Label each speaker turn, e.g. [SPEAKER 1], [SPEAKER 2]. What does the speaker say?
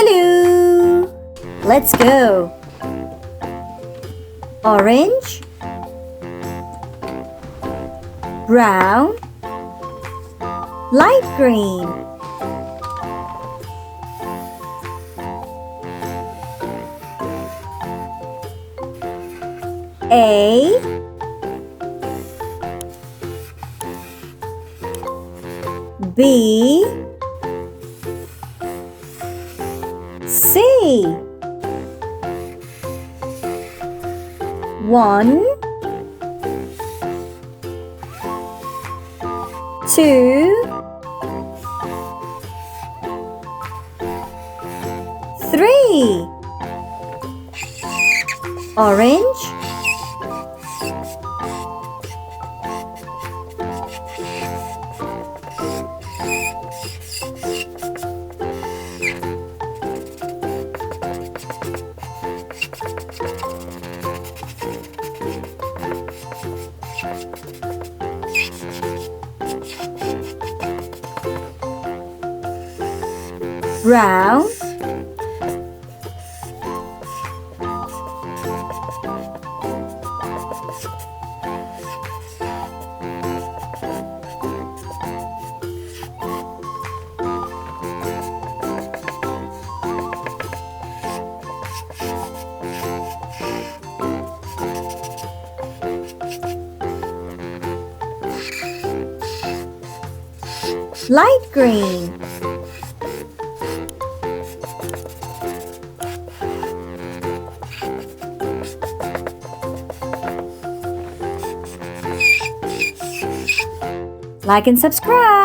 [SPEAKER 1] Hello! Let's go! Orange, brown, light green. A, B, C. 1, 2, 3. Orange, brown, light green. Like and subscribe.